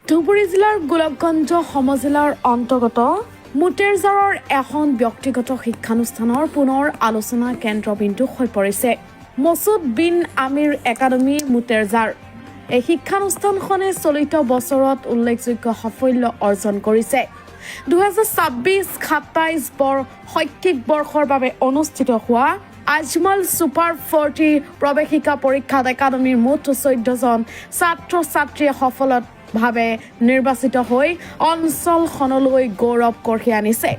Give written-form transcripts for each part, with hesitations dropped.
ধুবুৰী জিলাৰ গোলাপগঞ্জ সমজিলাৰ অন্তৰ্গত মুটেৰজাৰৰ এখন ব্যক্তিগত শিক্ষানুষ্ঠানৰ পুনৰ আলোচনা কেন্দ্ৰবিন্দু হৈ পৰিছে মছুদ বিন আমিৰ একাডেমী মুটেৰজাৰ। এই শিক্ষানুষ্ঠানখনে চলিত বছৰত উল্লেখযোগ্য সাফল্য অৰ্জন কৰিছে। 2026-27 শৈক্ষিক বৰ্ষৰ বাবে অনুষ্ঠিত হোৱা আজমল সুপাৰ 40 প্ৰৱেশিকা পৰীক্ষাত একাডেমীৰ মুঠ 14 জন ছাত্ৰ ছাত্ৰীয়ে সফলভাৱে নিৰ্বাচিত হৈ অঞ্চলখনলৈ গৌৰৱ কঢ়িয়াই আনিছে।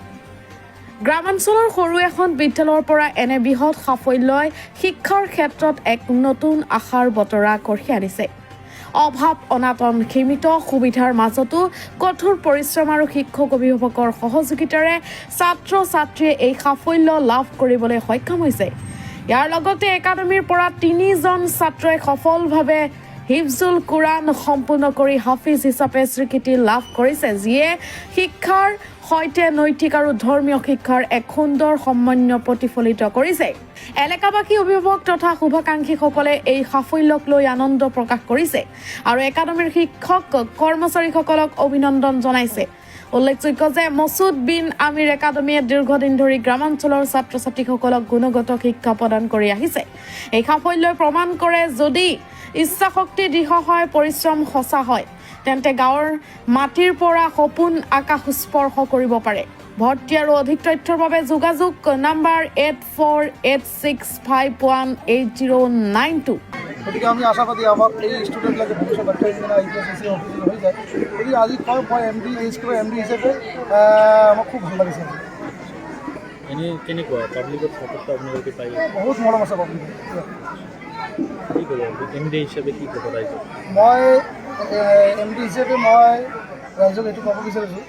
গ্ৰামাঞ্চলৰ সৰু এখন বিদ্যালয়ৰ পৰা এনে বৃহৎ সাফল্যই শিক্ষাৰ ক্ষেত্ৰত এক নতুন আশাৰ বতৰা কঢ়িয়াই আনিছে। অভাৱ অনাটন সীমিত সুবিধাৰ মাজতো কঠোৰ পৰিশ্ৰম আৰু শিক্ষক অভিভাৱকৰ সহযোগিতাৰে ছাত্ৰ ছাত্ৰীয়ে এই সাফল্য লাভ কৰিবলৈ সক্ষম হৈছে। ইয়াৰ লগতে একাডেমীৰ পৰা 3 জন ছাত্ৰই সফলভাৱে হিফজুল কুৰাণ সম্পূৰ্ণ কৰি হাফিজ হিচাপে স্বীকৃতি লাভ কৰিছে, যিয়ে শিক্ষাৰ সৈতে নৈতিক আৰু ধৰ্মীয় শিক্ষাৰ এক সুন্দৰ সমন্বয় প্ৰতিফলিত কৰিছে। এলেকাবাসী অভিভাৱক তথা শুভাকাংক্ষীসকলে এই সাফল্যক লৈ আনন্দ প্ৰকাশ কৰিছে আৰু একাডেমীৰ শিক্ষক কৰ্মচাৰীসকলক অভিনন্দন জনাইছে। উল্লেখযোগ্য যে মছুদ বিন আমিৰ একাডেমীয়ে দীৰ্ঘদিন ধৰি গ্ৰামাঞ্চলৰ ছাত্ৰ ছাত্ৰীসকলক গুণগত শিক্ষা প্ৰদান কৰি আহিছে। এই সাফল্যই প্ৰমাণ কৰে যদি ইচ্ছাশক্তি দৃঢ় হয়, পৰিশ্ৰম সঁচা হয়, তেন্তে গাঁৱৰ মাটিৰ পৰা সপোন আকাশ স্পৰ্শ কৰিব পাৰে। ভৰ্তি আৰু অধিক তথ্যৰ বাবে যোগাযোগ নম্বৰ 8486518092। গতিকে আমি আশাবাদী আমাৰ এই ষ্টুডেণ্টবিলাকে ভৱিষ্যত ডক্টৰ ইঞ্জিনিয়াৰ IPS অফিচাৰ হৈ যায়। গতিকে আজি মই MD এই স্কুলৰ MD হিচাপে আমাক খুব ভাল লাগিছে। এনেই কেনেকুৱা পাব্লিকত ফটোটো আপোনালোকে পাই বহুত মৰম আছে পাব্লিকত। কি ক'ব MD হিচাপে কি ক'ব ৰাইজক? মই MD হিচাপে মই ৰাইজক এইটো ক'ব বিচাৰিছোঁ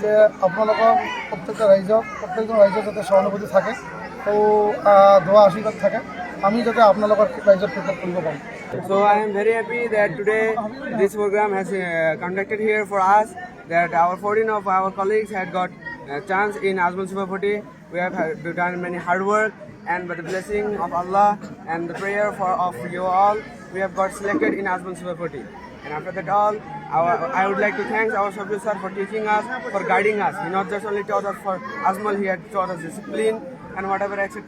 যে আপোনালোকৰ প্ৰত্যেকজন ৰাইজৰ যাতে সহানুভূতি থাকে আৰু দোৱা আশীৰ্বাদ থাকে, আমি যাতে আপোনালোকৰ ৰাইজৰ ক্ষেত্ৰত কৰিব পাৰোঁ। So I am very happy that today this program has conducted here for us, that our 14 of our colleagues had got a chance in Azmul Super 40. We have done many hard work, and with the blessing of Allah and the prayer of you all, we have got selected in Azmul Super 40. And after that all, I would like to thank our Sabir sir for teaching us, for guiding us. He not just only taught us for Azmul, he had taught us discipline and whatever, etc.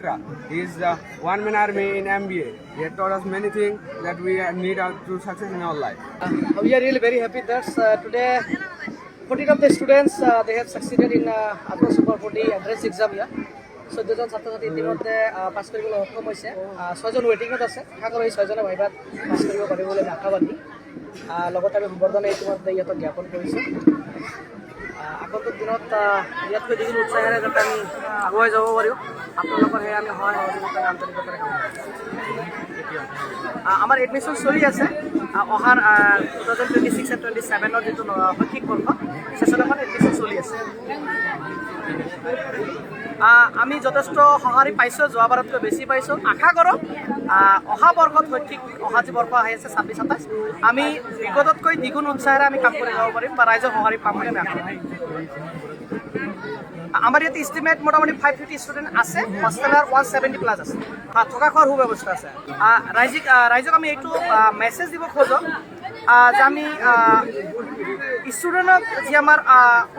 He is the one-man army in MBA. He had taught us many things that we need to success in our life. We are really very happy that today 14 of the students they have succeeded in Azmul Super 40 entrance exam here. So দুজন ছাত্ৰ ছাত্ৰী ইতিমধ্যে পাছ কৰিবলৈ সক্ষম হৈছে। 6 জন ৱেটিঙত আছে। আশা কৰোঁ এই 6 জনে ভাইভাত পাছ কৰিব পাৰিব বুলি আমি আশাবাদী। লগতে আমি সম্বৰ্ধনা ইতিমধ্যে ইহঁতক জ্ঞাপন কৰিছোঁ। আগন্তুক দিনত ইয়াতকৈ যিখিনি উৎসাহেৰে যাতে আমি আগুৱাই যাব পাৰোঁ, আপোনালোকৰ সেয়া আমি সহায় সহযোগিতাৰে আন্তৰিকতাৰে কাম কৰিম। আমাৰ এডমিশ্যন চলি আছে। অহাৰ 2026 and 27 যিটো শৈক্ষিক বৰ্ষ ছেশ্যনখন এডমিশ্যন চলি আছে। আমি যথেষ্ট সঁহাৰি পাইছোঁ, যোৱাবাৰতকৈ বেছি পাইছোঁ। আশা কৰোঁ অহা বৰ্ষত শৈক্ষিক যি বৰ্ষ আহি আছে 26-27, আমি বিগততকৈ দ্বিগুণ উৎসাহেৰে আমি কাম কৰি যাব পাৰিম বা ৰাইজৰ সঁহাৰি পাম বুলি আমি আশা কৰোঁ। আমাৰ ইয়াত ইষ্টিমেট মোটামুটি 550 ষ্টুডেণ্ট আছে। হোষ্টেলৰ 170+ আছে। থকা খোৱাৰ সুব্যৱস্থা আছে। ৰাইজক আমি এইটো মেছেজ দিব খোজোঁ যে আমি ষ্টুডেণ্টক যি আমাৰ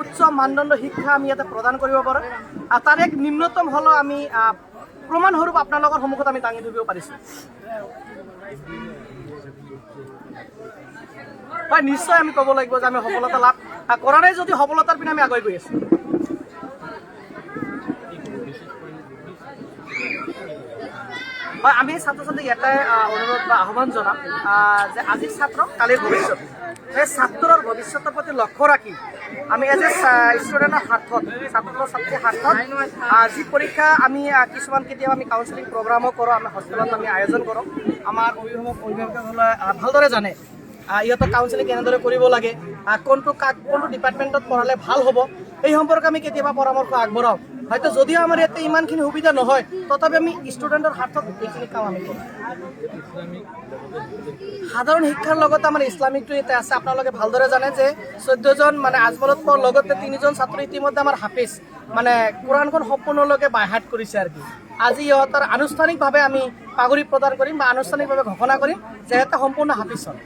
উচ্চ মানদণ্ড শিক্ষা আমি ইয়াতে প্ৰদান কৰিব পাৰোঁ, তাৰ এক নিম্নতম হ'লেও আমি প্ৰমাণস্বৰূপ আপোনালোকৰ সন্মুখত আমি দাঙি ধৰিব পাৰিছোঁ। হয়, নিশ্চয় আমি ক'ব লাগিব যে আমি সফলতা লাভ কৰা নাই যদি সফলতাৰ পিনে আমি আগুৱাই গৈ আছোঁ। হয়, আমি ছাত্ৰ ছাত্ৰীক এটাই অনুৰোধ বা আহ্বান জনাম যে আজিৰ ছাত্ৰ কালিৰ ভৱিষ্যত। সেই ছাত্ৰৰ ভৱিষ্যতৰ প্ৰতি লক্ষ্য ৰাখি আমি এজ এ ষ্টুডেণ্টৰ স্বাৰ্থত, ছাত্ৰ ছাত্ৰীৰ স্বাৰ্থত যি পৰীক্ষা আমি কিছুমান কেতিয়াবা আমি কাউন্সেলিং প্ৰগ্ৰামো কৰোঁ, আমি হোষ্টেলত আমি আয়োজন কৰোঁ। আমাৰ অভিভাৱকসকলে ভালদৰে জানে ইহঁতক কাউন্সেলিং কেনেদৰে কৰিব লাগে, কোনটো ডিপাৰ্টমেণ্টত পঢ়ালে ভাল হ'ব, এই সম্পৰ্কে আমি কেতিয়াবা পৰামৰ্শ আগবঢ়াওঁ। হয়তো যদিও আমাৰ ইয়াতে ইমানখিনি সুবিধা নহয়, তথাপি আমি ষ্টুডেণ্টৰ স্বাৰ্থত এইখিনি কাম আমি কৰোঁ। সাধাৰণ শিক্ষাৰ লগতে আমাৰ ইছলামিকটো ইয়াতে আছে। আপোনালোকে ভালদৰে জানে যে 14 জন মানে আজমলত পোৱাৰ লগতে 3 জন ছাত্ৰ ইতিমধ্যে আমাৰ হাফিজ মানে কোৰাণখন সম্পূৰ্ণলৈকে বাইহাত কৰিছে আৰু কি। আজি ইহঁতৰ আনুষ্ঠানিকভাৱে আমি পাগুৰি প্ৰদান কৰিম বা আনুষ্ঠানিকভাৱে ঘোষণা কৰিম যে এটা সম্পূৰ্ণ হাফিজ হ'ল।